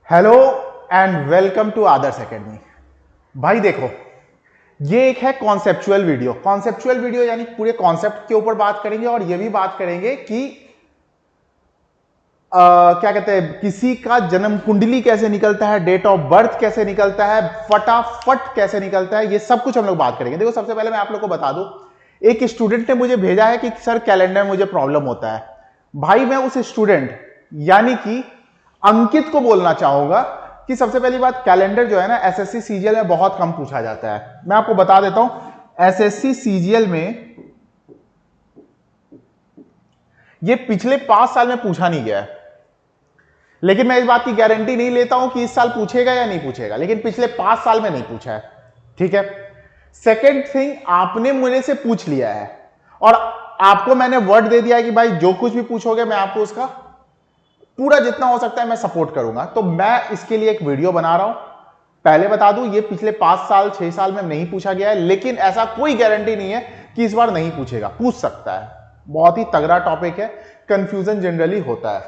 Hello and welcome to Adarsh academy. भाई देखो, ये एक है कॉन्सेप्चुअल वीडियो। कॉन्सेप्चुअल वीडियो यानी पूरे कॉन्सेप्ट के ऊपर बात करेंगे और ये भी बात करेंगे कि क्या कहते हैं, किसी का जन्म कुंडली कैसे निकलता है, डेट ऑफ बर्थ कैसे निकलता है, फटाफट कैसे निकलता है, ये सब कुछ हम लोग बात करेंगे। देखो, सबसे पहले मैं आप लोग को बता दूं, एक स्टूडेंट ने मुझे भेजा है कि सर कैलेंडर में मुझे प्रॉब्लम होता है। भाई मैं उस स्टूडेंट यानी कि अंकित को बोलना चाहूंगा कि सबसे पहली बात, कैलेंडर जो है ना एसएससी सीजीएल में बहुत कम पूछा जाता है। मैं आपको बता देता हूं, एसएससी सीजीएल में ये पिछले 5 साल में पूछा नहीं गया है, लेकिन मैं इस बात की गारंटी नहीं लेता हूं कि इस साल पूछेगा या नहीं पूछेगा, लेकिन पिछले 5 साल में नहीं पूछा है। ठीक है। सेकेंड थिंग, आपने मुझे से पूछ लिया है और आपको मैंने वर्ड दे दिया है कि भाई जो कुछ भी पूछोगे मैं आपको उसका पूरा जितना हो सकता है मैं सपोर्ट करूंगा। तो मैं इसके लिए एक वीडियो बना रहा हूं। पहले बता दूं, ये पिछले 5 साल 6 साल में नहीं पूछा गया है, लेकिन ऐसा कोई गारंटी नहीं है कि इस बार नहीं पूछेगा, पूछ सकता है। बहुत ही तगड़ा टॉपिक है, कंफ्यूजन जनरली होता है।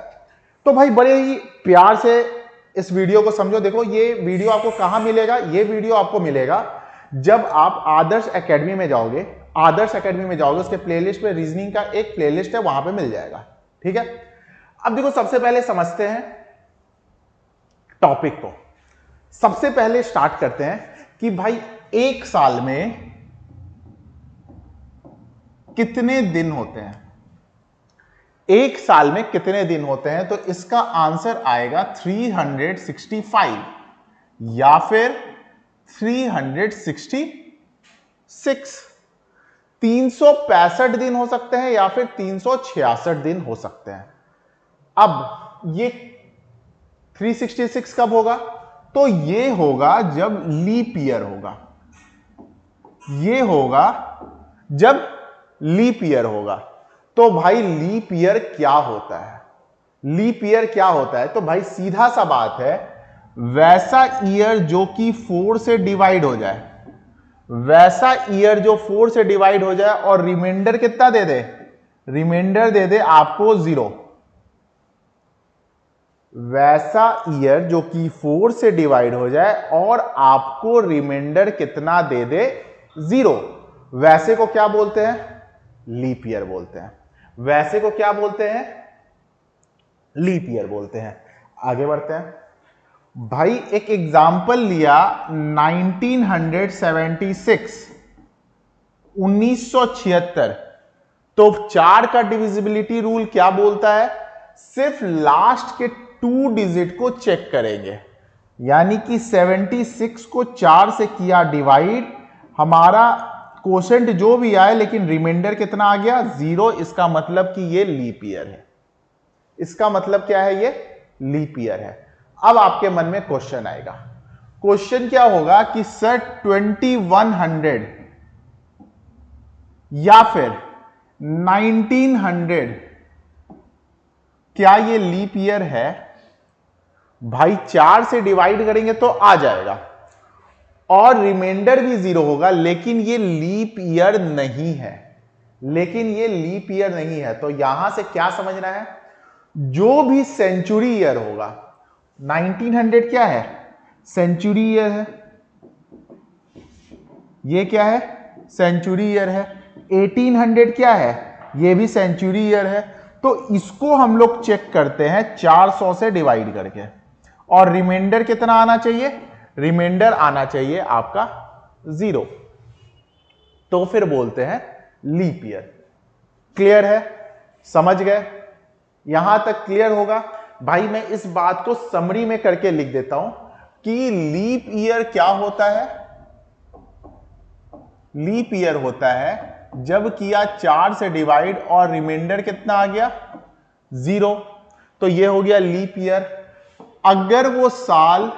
तो भाई बड़े ही प्यार से इस वीडियो को समझो। देखो, ये वीडियो आपको कहां मिलेगा? ये वीडियो आपको मिलेगा जब आप आदर्श एकेडमी में जाओगे। आदर्श एकेडमी में जाओगे, उसके प्लेलिस्ट पे रीजनिंग का एक प्लेलिस्ट है, वहां पे मिल जाएगा। ठीक है। अब देखो, सबसे पहले समझते हैं टॉपिक को। सबसे पहले स्टार्ट करते हैं कि भाई एक साल में कितने दिन होते हैं? एक साल में कितने दिन होते हैं? तो इसका आंसर आएगा 365 या फिर 366। 365 दिन हो सकते हैं या फिर 366 दिन हो सकते हैं। अब ये 366 कब होगा? तो ये होगा जब लीप ईयर होगा। ये होगा जब लीप ईयर होगा। तो भाई लीप ईयर क्या होता है? लीप ईयर क्या होता है? तो भाई सीधा सा बात है, वैसा ईयर जो कि 4 से डिवाइड हो जाए, वैसा ईयर जो 4 से डिवाइड हो जाए और रिमाइंडर कितना दे दे? रिमाइंडर दे दे आपको 0। वैसा ईयर जो कि 4 से डिवाइड हो जाए और आपको रिमाइंडर कितना दे दे? 0। वैसे को क्या बोलते हैं? लीप ईयर बोलते हैं। वैसे को क्या बोलते हैं? लीप ईयर बोलते हैं। आगे बढ़ते हैं। भाई एक एग्जाम्पल लिया, 1976, 1976। तो 4 का डिविजिबिलिटी रूल क्या बोलता है? सिर्फ लास्ट के 2 डिजिट को चेक करेंगे, यानी कि 76 को 4 से किया डिवाइड, हमारा कोशेंट जो भी आए लेकिन रिमाइंडर कितना आ गया? 0। इसका मतलब कि ये लीप ईयर है। इसका मतलब क्या है? ये लीप ईयर है। अब आपके मन में क्वेश्चन आएगा। क्वेश्चन क्या होगा कि सर 2100 या फिर 1900 क्या ये लीप ईयर है? भाई 4 से डिवाइड करेंगे तो आ जाएगा और रिमाइंडर भी 0 होगा, लेकिन ये लीप ईयर नहीं है। लेकिन ये लीप ईयर नहीं है। तो यहां से क्या समझना है? जो भी सेंचुरी ईयर होगा, 1900 क्या है? सेंचुरी ईयर है। ये क्या है? सेंचुरी ईयर है। 1800 क्या है? ये भी सेंचुरी ईयर है। तो इसको हम लोग चेक करते हैं 400 से डिवाइड करके, और रिमाइंडर कितना आना चाहिए? रिमाइंडर आना चाहिए आपका 0। तो फिर बोलते हैं लीप ईयर। क्लियर है? समझ गए? यहां तक क्लियर होगा? भाई मैं इस बात को समरी में करके लिख देता हूं कि लीप ईयर क्या होता है? लीप ईयर होता है जब किया 4 से डिवाइड और रिमाइंडर कितना आ गया? 0। तो ये हो गया लीप ईयर। अगर वो साल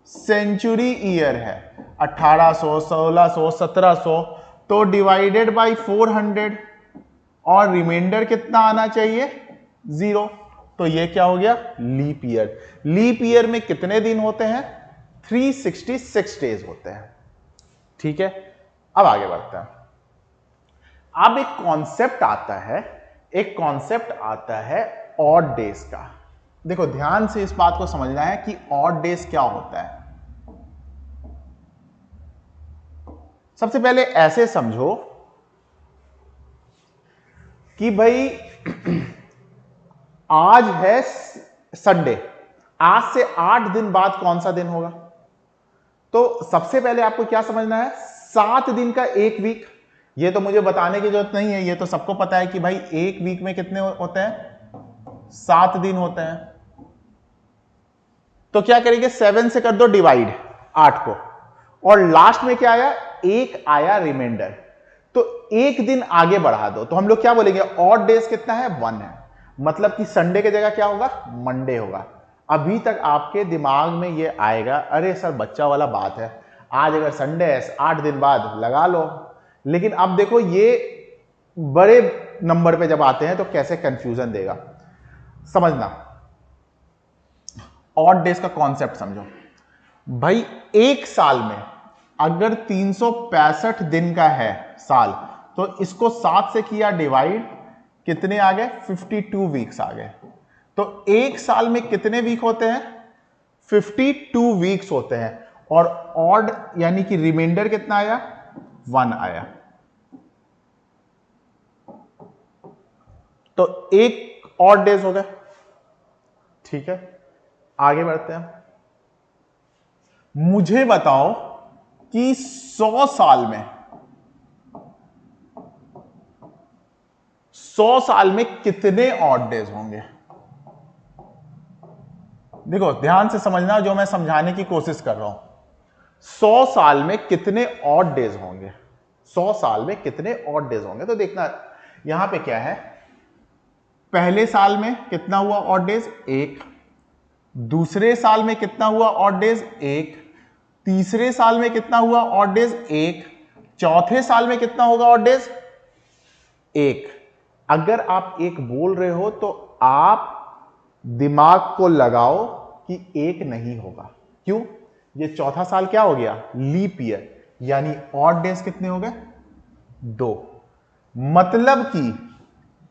सेंचुरी ईयर है, 1800, 1600, 1700, तो डिवाइडेड बाय 400 और रिमाइंडर कितना आना चाहिए? 0। तो ये क्या हो गया? Leap year. लीप ईयर में कितने दिन होते हैं? 366 डेज होते हैं। ठीक है। अब आगे बढ़ते हैं। अब एक कॉन्सेप्ट आता है, एक कॉन्सेप्ट आता है ऑड डेज का। देखो ध्यान से इस बात को समझना है कि ऑड डेज क्या होता है। सबसे पहले ऐसे समझो कि भाई आज है संडे, आज से 8 दिन बाद कौन सा दिन होगा? तो सबसे पहले आपको क्या समझना है, 7 दिन का एक वीक। ये तो मुझे बताने की जरूरत नहीं है, ये तो सबको पता है कि भाई एक वीक में कितने होते हैं, 7 दिन होते हैं। तो क्या करेंगे, 7 से कर दो डिवाइड 8 को, और लास्ट में क्या आया, एक आया रिमाइंडर, तो एक दिन आगे बढ़ा दो। तो हम लोग क्या बोलेंगे, ऑड डेज कितना है, 1 है। मतलब कि संडे की जगह क्या होगा, मंडे होगा। अभी तक आपके दिमाग में ये आएगा, अरे सर बच्चा वाला बात है, आज अगर संडे है 8 दिन बाद लगा लो। लेकिन अब देखो ये बड़े नंबर पे जब आते हैं तो कैसे कंफ्यूजन देगा, समझना। ऑड डेज का कॉन्सेप्ट समझो भाई। एक साल में अगर 365 दिन का है साल, तो इसको 7 से किया डिवाइड, कितने आ गए, 52 वीक्स आ गए। तो एक साल में कितने वीक होते हैं, 52 वीक्स होते हैं। और ऑड यानी कि रिमाइंडर कितना आया, 1 आया। तो एक ऑड डेज हो गए। ठीक है, आगे बढ़ते हैं। मुझे बताओ कि 100 साल में 100 साल में कितने ऑड डेज होंगे? देखो ध्यान से समझना जो मैं समझाने की कोशिश कर रहा हूं। 100 साल में कितने ऑड डेज होंगे, 100 साल में कितने ऑड डेज होंगे? तो देखना यहां पे क्या है, पहले साल में कितना हुआ ऑड डेज, 1। दूसरे साल में कितना हुआ ऑड डेज, 1। तीसरे साल में कितना हुआ ऑड डेज, 1। चौथे साल में कितना होगा ऑड डेज, 1। अगर आप 1 बोल रहे हो तो आप दिमाग को लगाओ कि 1 नहीं होगा। क्यों? ये चौथा साल क्या हो गया, लीप ईयर, यानी ऑड डेज कितने हो गए, 2। मतलब कि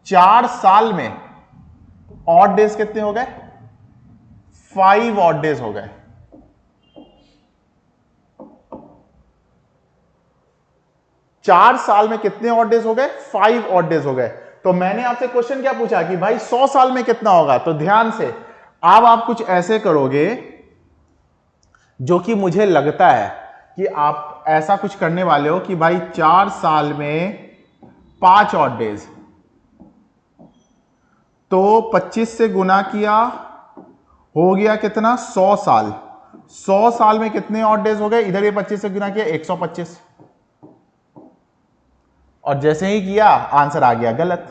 4 साल में ऑड डेज कितने हो गए, 5 ऑड डेज हो गए। चार साल में कितने ऑड डेज हो गए, 5 ऑड डेज हो गए। तो मैंने आपसे क्वेश्चन क्या पूछा कि भाई 100 साल में कितना होगा? तो ध्यान से अब आप कुछ ऐसे करोगे जो कि मुझे लगता है कि आप ऐसा कुछ करने वाले हो कि भाई 4 साल में 5 ऑड डेज, तो 25 से गुना किया हो गया कितना, 100 साल। 100 साल में कितने ऑड डेज हो गए, इधर ये 25 से गुना किया 125, और जैसे ही किया आंसर आ गया गलत।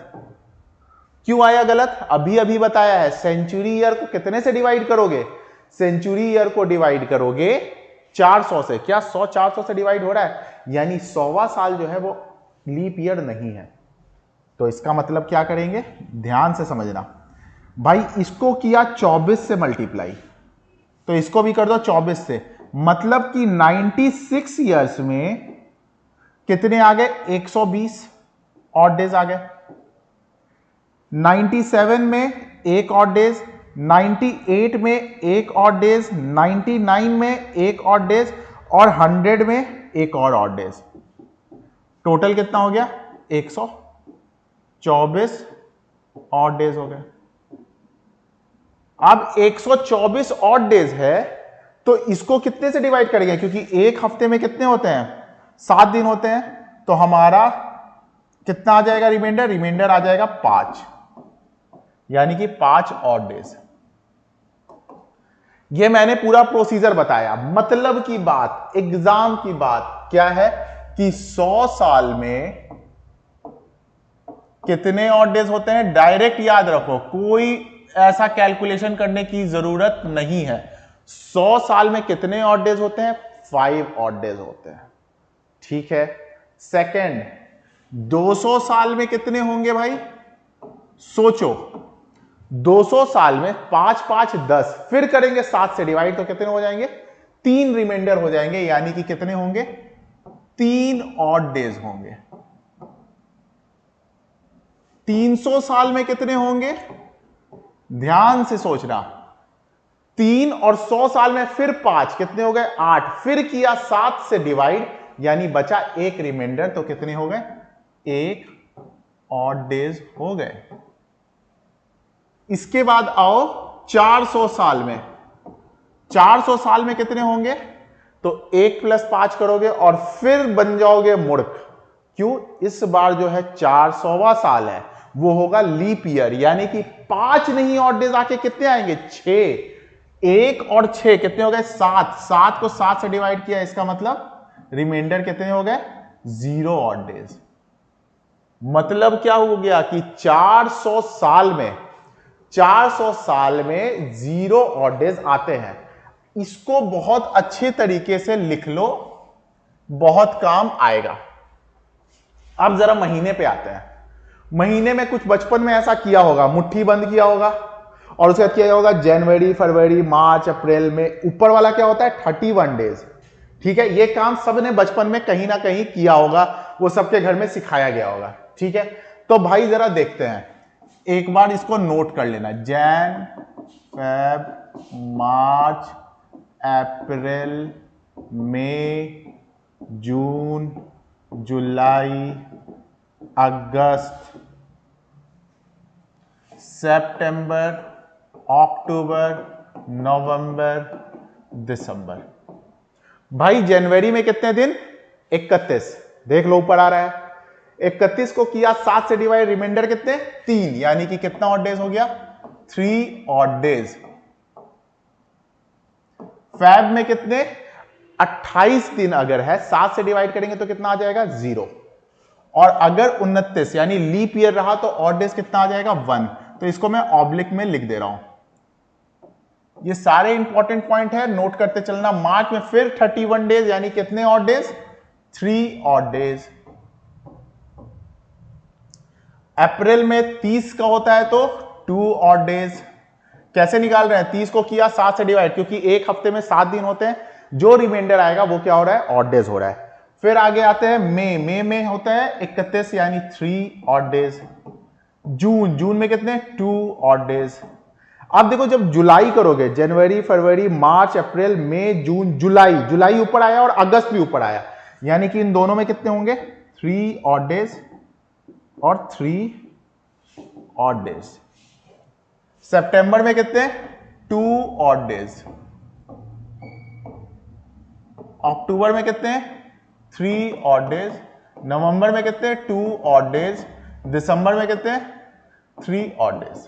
क्यों आया गलत, अभी अभी बताया है। सेंचुरी ईयर को कितने से डिवाइड करोगे, सेंचुरी ईयर को डिवाइड करोगे 400 से। क्या 100 400 से डिवाइड हो रहा है, यानी 100वां साल जो है वो लीप ईयर नहीं है। तो इसका मतलब क्या करेंगे, ध्यान से समझना भाई। इसको किया 24 से मल्टीप्लाई, तो इसको भी कर दो 24 से, मतलब कि 96 ईयर्स में कितने आ गए, 120 ऑड डेज आ गए। 97 में 1 ऑड डेज, 98 में 1 ऑड डेज, 99 में 1 ऑड डेज, और 100 में 1 और ऑड डेज। टोटल कितना हो गया, 124 ऑड डेज हो गए। अब 124 ऑड डेज है, तो इसको कितने से डिवाइड करेंगे, क्योंकि एक हफ्ते में कितने होते हैं, 7 दिन होते हैं। तो हमारा कितना आ जाएगा रिमाइंडर, रिमाइंडर आ जाएगा 5, यानी कि 5 ऑड डेज। ये मैंने पूरा प्रोसीजर बताया। मतलब की बात, एग्जाम की बात क्या है कि 100 साल में कितने ऑड डेज होते हैं, डायरेक्ट याद रखो, कोई ऐसा कैलकुलेशन करने की जरूरत नहीं है। 100 साल में कितने ऑड डेज होते हैं, 5 ऑड डेज होते हैं। ठीक है। सेकंड, 200 साल में कितने होंगे भाई, सोचो। 200 साल में 5 5 10, फिर करेंगे 7 से डिवाइड, तो कितने हो जाएंगे, 3 रिमाइंडर हो जाएंगे, यानी कि कितने होंगे, 3 ऑड डेज होंगे। 300 साल में कितने होंगे, ध्यान से सोचना, 3 और 100 साल में फिर 5, कितने हो गए 8, फिर किया 7 से डिवाइड, यानी बचा एक रिमाइंडर, तो कितने हो गए, एक ऑड डेज हो गए। इसके बाद आओ 400 साल में, 400 साल में कितने होंगे, तो 1 + 5 करोगे और फिर बन जाओगे मूर्ख। क्यों, इस बार जो है 400वां साल है, वो होगा लीप ईयर, यानी कि 5 नहीं ऑड डेज आके कितने आएंगे, 6, 1 और 6 कितने हो गए, 7, 7 को 7 से डिवाइड किया, इसका मतलब रिमाइंडर कितने हो गए, 0 ऑड डेज। मतलब क्या हो गया कि 400 साल में 0 ऑड डेज आते हैं। इसको बहुत अच्छे तरीके से लिख लो, बहुत काम आएगा। अब जरा महीने पे आते हैं। महीने में कुछ बचपन में ऐसा किया होगा, मुट्ठी बंद किया होगा, और उसके बाद किया होगा जनवरी, फरवरी, मार्च, अप्रैल में ऊपर वाला क्या होता है 31 डेज। ठीक है, ये काम सबने बचपन में कहीं ना कहीं किया होगा, वो सबके घर में सिखाया गया होगा। ठीक है, तो भाई जरा देखते हैं, एक बार इसको नोट कर लेना, जैन, फेब, मार्च, अप्रैल, मई, जून, जुलाई, अगस्त, सितंबर, अक्टूबर, नवंबर, दिसंबर। भाई जनवरी में कितने दिन, 31, देख लो ऊपर आ रहा है, 31 को किया 7 से डिवाइड, रिमाइंडर कितने 3, यानी कि कितना ऑड डेज हो गया, 3 ऑड डेज। फैब में कितने 28 दिन अगर है, 7 से डिवाइड करेंगे तो कितना आ जाएगा 0, और अगर 29 यानी लीप ईयर रहा तो ऑड डेज कितना आ जाएगा 1। तो इसको मैं ऑब्लिक में लिख दे रहा हूं। ये सारे इंपॉर्टेंट पॉइंट है, नोट करते चलना। मार्च में फिर 31 डेज, यानी कितने ऑड डेज, 3 ऑड डेज। अप्रैल में 30 का होता है तो 2 ऑड डेज। कैसे निकाल रहे हैं, 30 को किया 7 से डिवाइड, क्योंकि एक हफ्ते में 7 दिन होते हैं, जो रिमाइंडर आएगा वो क्या हो रहा है, ऑड डेज हो रहा है। फिर आगे आते हैं मई में होता है 31, यानी 3 ऑड डेज। जून में कितने 2 ऑड डेज। अब देखो जब जुलाई करोगे, जनवरी, फरवरी, मार्च, अप्रैल, मई, जून, जुलाई ऊपर आया और अगस्त भी ऊपर आया, यानी कि इन दोनों में कितने होंगे 3 ऑड डेज और 3 ऑड डेज। सितंबर में कितने 2 ऑड डेज। अक्टूबर में कितने 3 ऑड डेज। नवंबर में कितने 2 ऑड डेज। दिसंबर में कितने 3 ऑड डेज।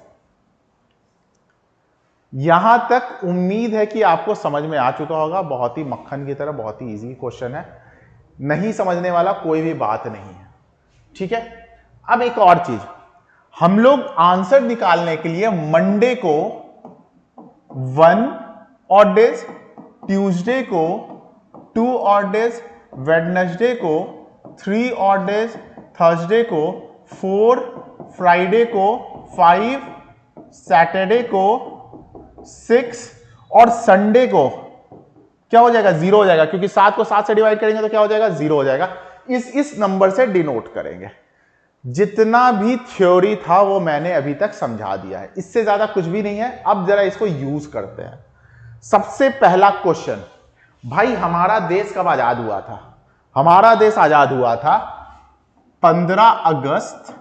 यहां तक उम्मीद है कि आपको समझ में आ चुका होगा, बहुत ही मक्खन की तरह, बहुत ही इजी क्वेश्चन है, नहीं समझने वाला कोई भी बात नहीं है। ठीक है, अब एक और चीज, हम लोग आंसर निकालने के लिए मंडे को 1 ऑड डेज, ट्यूसडे को 2 ऑड डेज, वेडनेसडे को 3 ऑड डेज, थर्सडे को 4, फ्राइडे को 5, सैटरडे को 6 और संडे को क्या हो जाएगा 0 हो जाएगा, क्योंकि 7 को 7 से डिवाइड करेंगे तो क्या हो जाएगा 0 हो जाएगा। इस नंबर से डिनोट करेंगे। जितना भी थ्योरी था वो मैंने अभी तक समझा दिया है, इससे ज्यादा कुछ भी नहीं है। अब जरा इसको यूज करते हैं। सबसे पहला क्वेश्चन, भाई हमारा देश कब आजाद हुआ था? हमारा देश आजाद हुआ था 15 अगस्त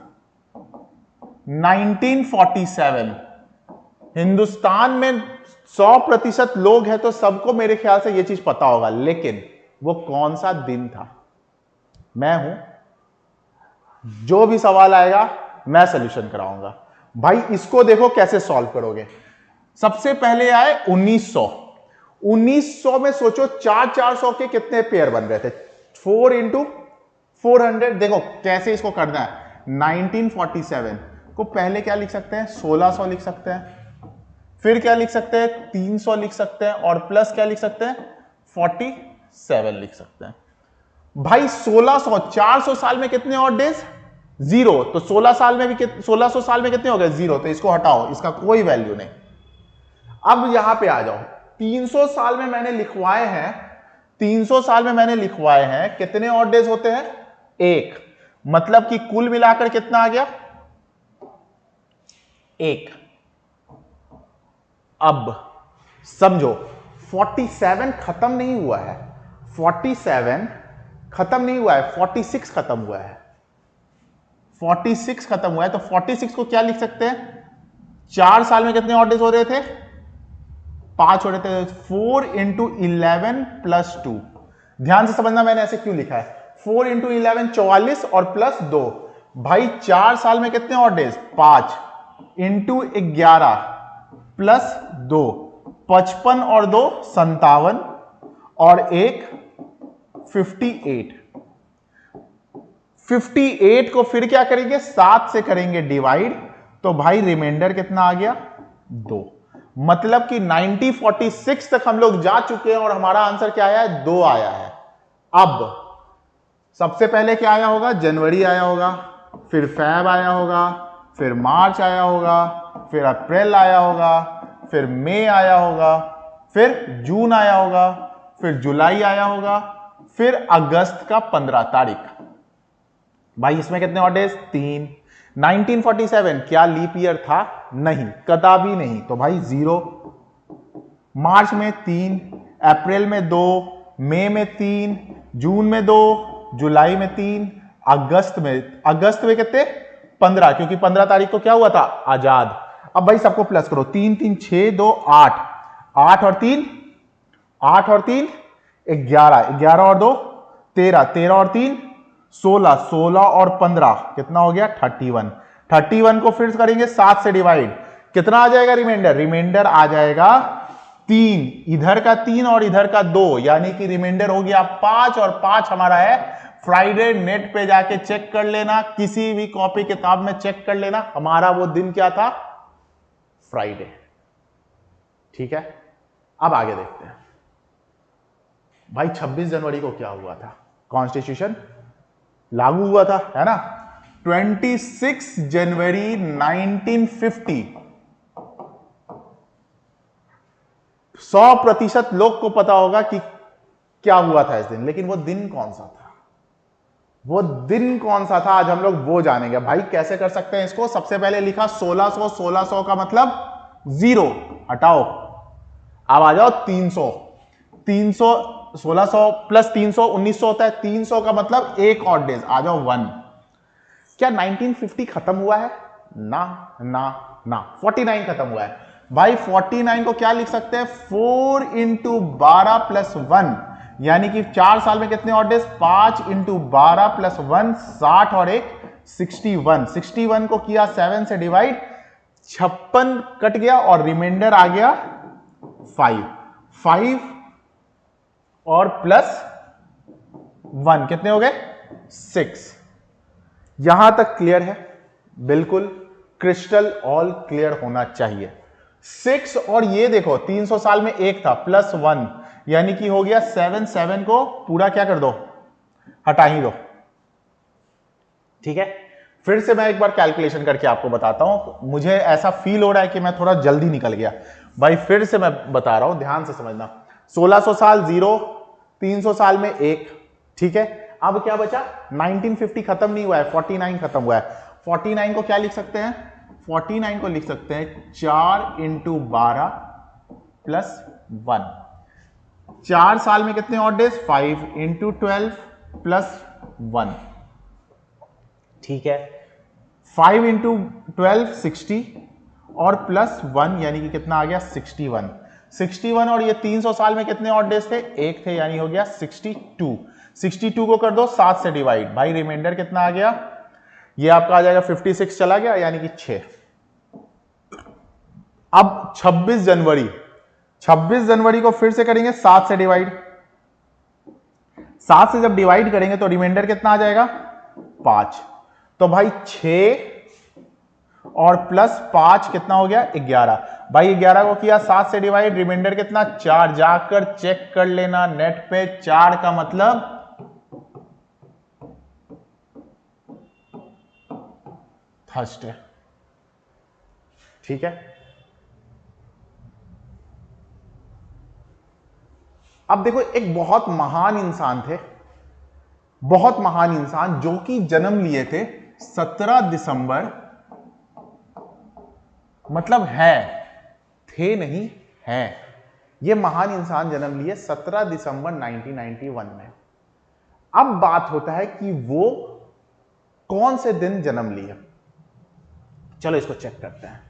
1947। हिंदुस्तान में 100% लोग हैं तो सबको मेरे ख्याल से यह चीज पता होगा, लेकिन वो कौन सा दिन था? मैं हूं, जो भी सवाल आएगा मैं सॉल्यूशन कराऊंगा। भाई इसको देखो कैसे सॉल्व करोगे। सबसे पहले आए 1900। 1900 में सोचो 400 के कितने पेयर बन रहे थे, 4 × 400। देखो कैसे इसको करना है। 1947 को पहले क्या लिख सकते हैं 1600 लिख सकते हैं, फिर क्या लिख सकते हैं 300 लिख सकते हैं, और प्लस क्या लिख सकते हैं 47 लिख सकते हैं। भाई 1600, 400 साल में कितने ऑड डेज 0, तो 1600 साल में कितने हो गए 0, तो इसको हटाओ, इसका कोई वैल्यू नहीं। अब यहां पे आ जाओ, 300 साल में मैंने लिखवाए हैं, 300 साल में मैंने लिखवाए हैं कितने ऑड डेज होते हैं 1, मतलब कि कुल मिलाकर कितना आ गया 1। अब समझो 47 खत्म नहीं हुआ है, 47 खत्म नहीं हुआ है, 46 खत्म हुआ है, 46 खत्म हुआ है। तो 46 को क्या लिख सकते हैं, 4 साल में कितने ऑड डेज हो रहे थे, 5 हो रहे थे। 4 इंटू 11 प्लस 2, ध्यान से समझना मैंने ऐसे क्यों लिखा है। 4 इंटू 11 44 और प्लस 2, भाई 4 साल में कितने ऑड डेज, 5 इंटू 11 प्लस 2, 55 और 2 57 और 1 58। 58 को फिर क्या करेंगे, 7 से करेंगे डिवाइड, तो भाई रिमाइंडर कितना आ गया, 2। मतलब कि 1946 तक हम लोग जा चुके हैं और हमारा आंसर क्या आया है, 2 आया है। अब सबसे पहले क्या आया होगा, जनवरी आया होगा, फिर फैब आया होगा, फिर मार्च आया होगा, फिर अप्रैल आया होगा, फिर मई आया होगा, फिर जून आया होगा, फिर जुलाई आया होगा, फिर अगस्त का 15 तारीख। भाई इसमें कितने ऑड डेज, 3। 1947 क्या लीप ईयर था, नहीं, कदापि नहीं, तो भाई 0। मार्च में 3, अप्रैल में 2, मई में 3, जून में 2, जुलाई में 3, अगस्त में कितने, 15, क्योंकि 15 तारीख को क्या हुआ था, आजाद। अब भाई सबको प्लस करो, 3 3 6 2 8, 8 और 3 11, 11 और 2 13, 13 और 3 16, 16 और 15 कितना हो गया, 31। 31 को फिर करेंगे 7 से डिवाइड, कितना आ जाएगा रिमाइंडर, रिमाइंडर आ जाएगा 3, इधर का 3 और इधर का 2, यानी कि रिमाइंडर हो गया 5, और 5 हमारा है फ्राइडे। नेट पे जाके चेक कर लेना, किसी भी कॉपी किताब में चेक कर लेना, हमारा वो दिन क्या था, फ्राइडे। ठीक है, अब आगे देखते हैं। भाई 26 जनवरी को क्या हुआ था, कॉन्स्टिट्यूशन लागू हुआ था, है ना। 26 जनवरी 1950, 100% लोग को पता होगा कि क्या हुआ था इस दिन, लेकिन वो दिन कौन सा था, वो दिन कौन सा था, आज हम लोग वो जानेंगे। भाई कैसे कर सकते हैं इसको, सबसे पहले लिखा 1600, 1600 का मतलब 0 हटाओ, अब आ जाओ 300, 300 1600 प्लस 300 1900 होता है, 300 का मतलब एक ऑड डेज, आ जाओ 1। क्या 1950 खत्म हुआ है, ना ना ना, 49 खत्म हुआ है। भाई 49 को क्या लिख सकते हैं, 4 इंटू 12 प्लस 1, यानी कि 4 साल में कितने ऑड डेज, 5 इंटू 12 प्लस 1 60 और 1 61। 61 को किया 7 से डिवाइड, 56 कट गया और रिमाइंडर आ गया 5, 5 और प्लस 1 कितने हो गए, 6। यहां तक क्लियर है, बिल्कुल क्रिस्टल ऑल क्लियर होना चाहिए। 6 और ये देखो 300 साल में एक था, प्लस 1, यानी कि हो गया 7, 7 को पूरा क्या कर दो, हटा ही दो। ठीक है, फिर से मैं एक बार कैलकुलेशन करके आपको बताता हूं, मुझे ऐसा फील हो रहा है कि मैं थोड़ा जल्दी निकल गया। भाई फिर से मैं बता रहा हूं, ध्यान से समझना। 1600 साल 0, 300 साल में 1, ठीक है। अब क्या बचा, 1950 खत्म नहीं हुआ है, 49 खत्म हुआ है। 49 को क्या लिख सकते हैं, 49 को लिख सकते हैं 4 इंटू 12 प्लस 1। 4 साल में कितने ऑड डेज, 5 इंटू 12 प्लस 1, ठीक है। 5 इंटू 12 60 और प्लस 1, यानी कि कितना आ गया 61। 61 और ये 300 साल में कितने ऑड डेज थे, एक थे, यानी हो गया 62। 62 को कर दो 7 से डिवाइड, भाई रिमाइंडर कितना आ गया, ये आपका आ जाएगा 56 चला गया, यानी कि 6। अब 26 जनवरी, 26 जनवरी को फिर से करेंगे 7 से डिवाइड, 7 से जब डिवाइड करेंगे तो रिमाइंडर कितना आ जाएगा 5। तो भाई 6 और प्लस 5 कितना हो गया 11। भाई 11 को किया 7 से डिवाइड, रिमाइंडर कितना 4, जाकर चेक कर लेना नेट पे, 4 का मतलब थर्सडे, ठीक है। अब देखो एक बहुत महान इंसान थे, बहुत महान इंसान, जो कि जन्म लिए थे 17 दिसंबर, मतलब है थे नहीं हैं। ये महान इंसान जन्म लिए 17 दिसंबर 1991 में। अब बात होता है कि वो कौन से दिन जन्म लिए। चलो इसको चेक करते हैं।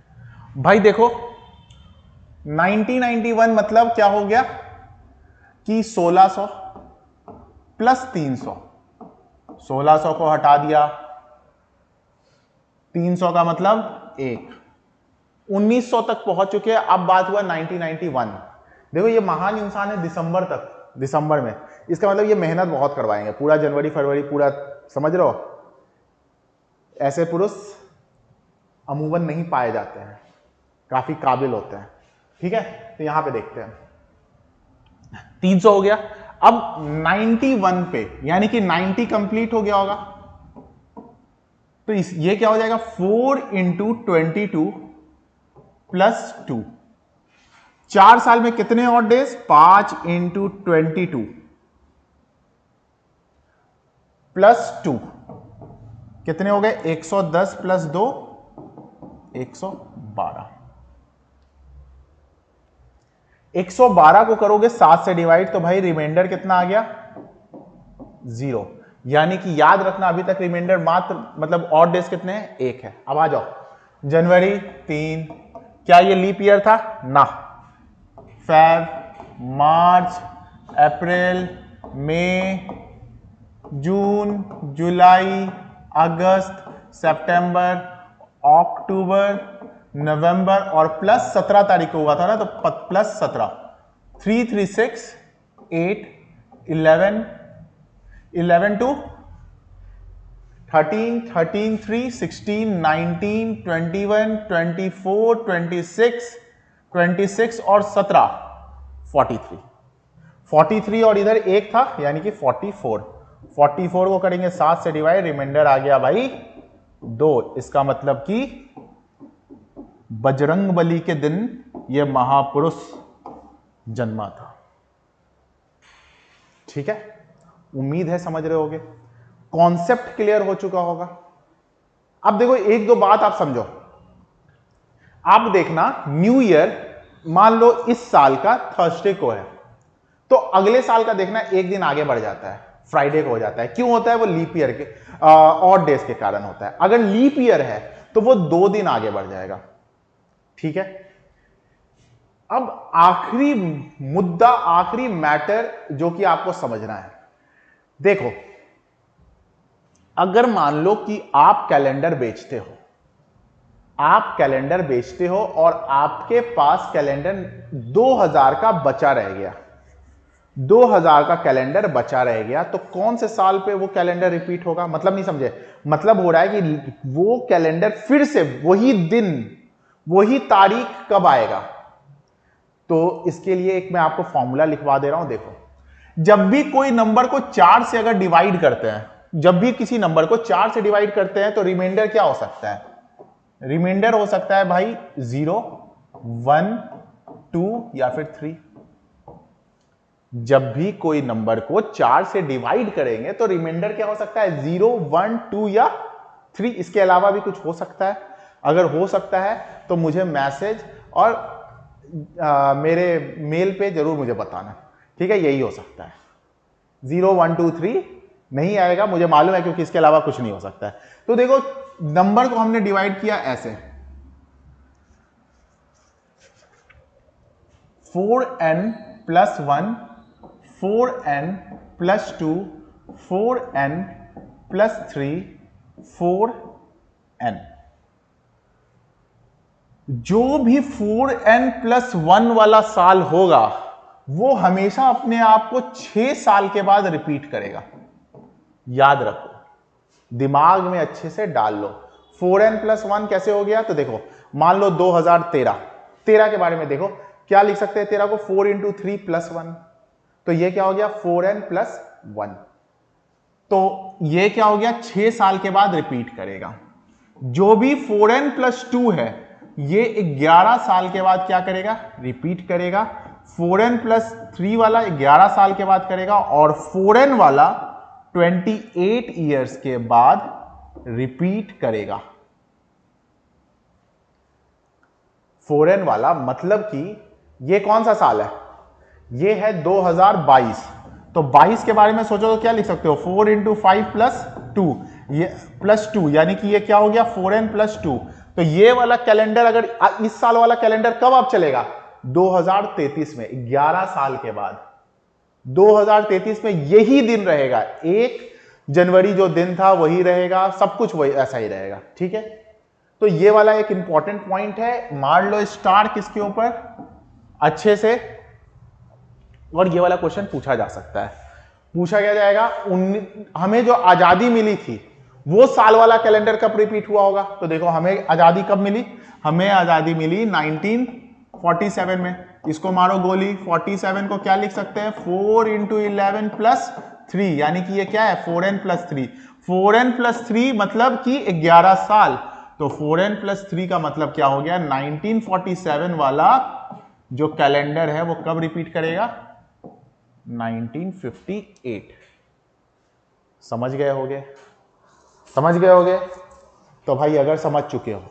भाई देखो 1991 मतलब क्या हो गया कि 1600 प्लस 300, 1600 को हटा दिया, 300 का मतलब 1, 1900 तक पहुंच चुके हैं। अब बात हुआ 1991। देखो ये महान इंसान है दिसंबर तक, दिसंबर में, इसका मतलब ये मेहनत बहुत करवाएंगे, पूरा जनवरी फरवरी पूरा, समझ रहे हो। ऐसे पुरुष अमूमन नहीं पाए जाते हैं, काफी काबिल होते हैं। ठीक है, तो यहां पे देखते हैं 300 हो गया। अब 91 पे यानी कि 90 कंप्लीट हो गया होगा, तो ये क्या हो जाएगा 4 इंटू 22 प्लस 2। 4 साल में कितने ऑड डेज, 5 इंटू 22 प्लस 2 कितने हो गए, 110 प्लस 2 112। 112 को करोगे 7 से डिवाइड तो भाई रिमाइंडर कितना आ गया, 0। यानी कि याद रखना अभी तक रिमाइंडर मात्र मतलब ऑड डेज कितने हैं, 1 है। अब आ जाओ जनवरी 3, क्या ये लीप ईयर था ना, फेब, मार्च, अप्रैल, मई, जून, जुलाई, अगस्त, सितंबर, अक्टूबर, नवंबर और प्लस 17 तारीख को हुआ था ना, तो प्लस 17, 3, 3, 6, 8, 11, 11 to 13, 13, 3, 16, 19, 21, 24, 26, 26 और 17, 43, 43 और इधर 1 था यानी कि 44। 44 को करेंगे 7 से डिवाइड, रिमाइंडर आ गया भाई 2। इसका मतलब कि बजरंगबली के दिन यह महापुरुष जन्मा था। ठीक है, उम्मीद है समझ रहे होगे, कॉन्सेप्ट क्लियर हो चुका होगा। अब देखो एक दो बात आप समझो। आप देखना न्यू ईयर मान लो इस साल का थर्सडे को है, तो अगले साल का देखना एक दिन आगे बढ़ जाता है, फ्राइडे को हो जाता है। क्यों होता है, वो लीप ईयर के ऑड डेज के कारण होता है। अगर लीप ईयर है तो वो 2 दिन आगे बढ़ जाएगा। ठीक है, अब आखिरी मुद्दा, आखिरी मैटर जो कि आपको समझना है, देखो अगर मान लो कि आप कैलेंडर बेचते हो, आप कैलेंडर बेचते हो और आपके पास कैलेंडर 2000 का बचा रह गया, 2000 का कैलेंडर बचा रह गया, तो कौन से साल पे वो कैलेंडर रिपीट होगा, मतलब नहीं समझे, मतलब हो रहा है कि वो कैलेंडर फिर से वही दिन वही तारीख कब आएगा। तो इसके लिए एक मैं आपको फॉर्मूला लिखवा दे रहा हूं। देखो जब भी कोई नंबर को 4 से अगर डिवाइड करते हैं, जब भी किसी नंबर को 4 से डिवाइड करते हैं तो रिमाइंडर क्या हो सकता है, रिमाइंडर हो सकता है भाई 0, 1, 2 या फिर 3। जब भी कोई नंबर को 4 से डिवाइड करेंगे तो रिमाइंडर क्या हो सकता है, 0, 1, 2 या 3। इसके अलावा भी कुछ हो सकता है। अगर हो सकता है तो मुझे मैसेज और मेरे मेल पे जरूर मुझे बताना। ठीक है, यही हो सकता है, 0, 1, 2, 3 नहीं आएगा, मुझे मालूम है, क्योंकि इसके अलावा कुछ नहीं हो सकता है। तो देखो नंबर को हमने डिवाइड किया ऐसे, 4n plus 1, 4n plus 2, 4n plus 3, 4n। जो भी 4n प्लस 1 वाला साल होगा वो हमेशा अपने आप को 6 साल के बाद रिपीट करेगा। याद रखो, दिमाग में अच्छे से डाल लो। 4n प्लस 1 कैसे हो गया, तो देखो मान लो 2013 के बारे में देखो, क्या लिख सकते हैं 13 को, 4 इंटू 3 प्लस 1, तो ये क्या हो गया 4n प्लस 1। तो ये क्या हो गया 6 साल के बाद रिपीट करेगा। जो भी 4n प्लस 2 है ये 11 साल के बाद क्या करेगा, रिपीट करेगा। 4n प्लस 3 वाला 11 साल के बाद करेगा और 4n वाला 28 ईयर्स के बाद रिपीट करेगा। 4n वाला, मतलब कि ये कौन सा साल है, ये है 2022। तो 22 के बारे में सोचो तो क्या लिख सकते हो, 4 इंटू 5 प्लस 2, ये प्लस 2, यानी कि ये क्या हो गया 4n प्लस 2। तो ये वाला कैलेंडर, अगर इस साल वाला कैलेंडर कब अब चलेगा, 2033 में, 11 साल के बाद 2033 में यही दिन रहेगा, 1 जनवरी जो दिन था वही रहेगा, सब कुछ वही ऐसा ही रहेगा। ठीक है, तो ये वाला एक इंपॉर्टेंट पॉइंट है, मार लो स्टार किसके ऊपर अच्छे से, और ये वाला क्वेश्चन पूछा जा सकता है। पूछा क्या जाएगा, हमें जो आजादी मिली थी वो साल वाला कैलेंडर कब रिपीट हुआ होगा। तो देखो हमें आजादी कब मिली, हमें आजादी मिली 1947 में। इसको मारो गोली, 47 को क्या लिख सकते हैं, 4 इंटू 11 प्लस 3, यानी कि ये क्या है 4n प्लस 3। 4n प्लस 3 मतलब कि 11 साल। तो 4n प्लस 3 का मतलब क्या हो गया, 1947 वाला जो कैलेंडर है वो कब रिपीट करेगा, 1958। समझ गए होगे, समझ गए होगे। तो भाई अगर समझ चुके हो,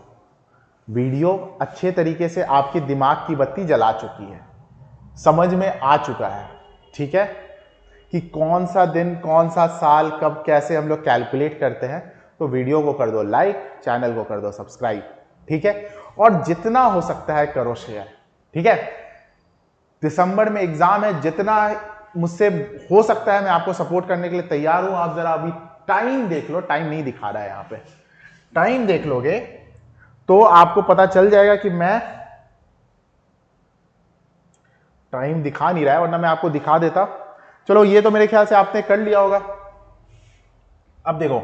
वीडियो अच्छे तरीके से आपके दिमाग की बत्ती जला चुकी है, समझ में आ चुका है, ठीक है, कि कौन सा दिन, कौन सा साल, कब कैसे हम लोग कैलकुलेट करते हैं, तो वीडियो को कर दो लाइक, चैनल को कर दो सब्सक्राइब, ठीक है, और जितना हो सकता है करो शेयर। ठीक है, दिसंबर में एग्जाम है, जितना मुझसे हो सकता है मैं आपको सपोर्ट करने के लिए तैयार हूं। आप जरा अभी टाइम देख लो, टाइम नहीं दिखा रहा है यहां पे, टाइम देख लोगे तो आपको पता चल जाएगा कि मैं, टाइम दिखा नहीं रहा है वरना मैं आपको दिखा देता। चलो ये तो मेरे ख्याल से आपने कर लिया होगा। अब देखो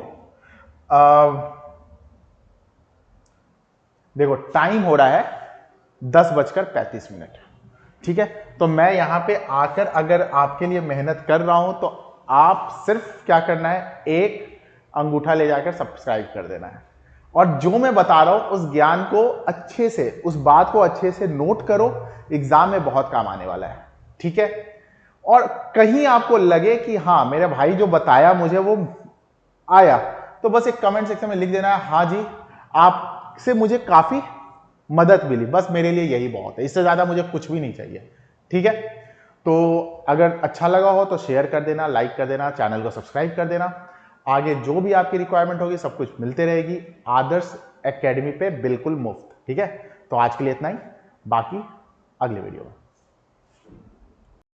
देखो टाइम हो रहा है 10:35। ठीक है, तो मैं यहां पे आकर अगर आपके लिए मेहनत कर रहा हूं तो आप सिर्फ क्या करना है, एक अंगूठा ले जाकर सब्सक्राइब कर देना है, और जो मैं बता रहा हूं उस ज्ञान को अच्छे से, उस बात को अच्छे से नोट करो, एग्जाम में बहुत काम आने वाला है। ठीक है, और कहीं आपको लगे कि हाँ मेरे भाई जो बताया मुझे वो आया, तो बस एक कमेंट सेक्शन में लिख देना है, हाँ जी आपसे मुझे काफी मदद मिली, बस मेरे लिए यही बहुत है, इससे ज्यादा मुझे कुछ भी नहीं चाहिए। ठीक है, तो अगर अच्छा लगा हो तो शेयर कर देना, लाइक कर देना, चैनल को सब्सक्राइब कर देना। आगे जो भी आपकी रिक्वायरमेंट होगी सब कुछ मिलते रहेगी आदर्श एकेडमी पे बिल्कुल मुफ्त। ठीक है, तो आज के लिए इतना ही, बाकी अगले वीडियो में।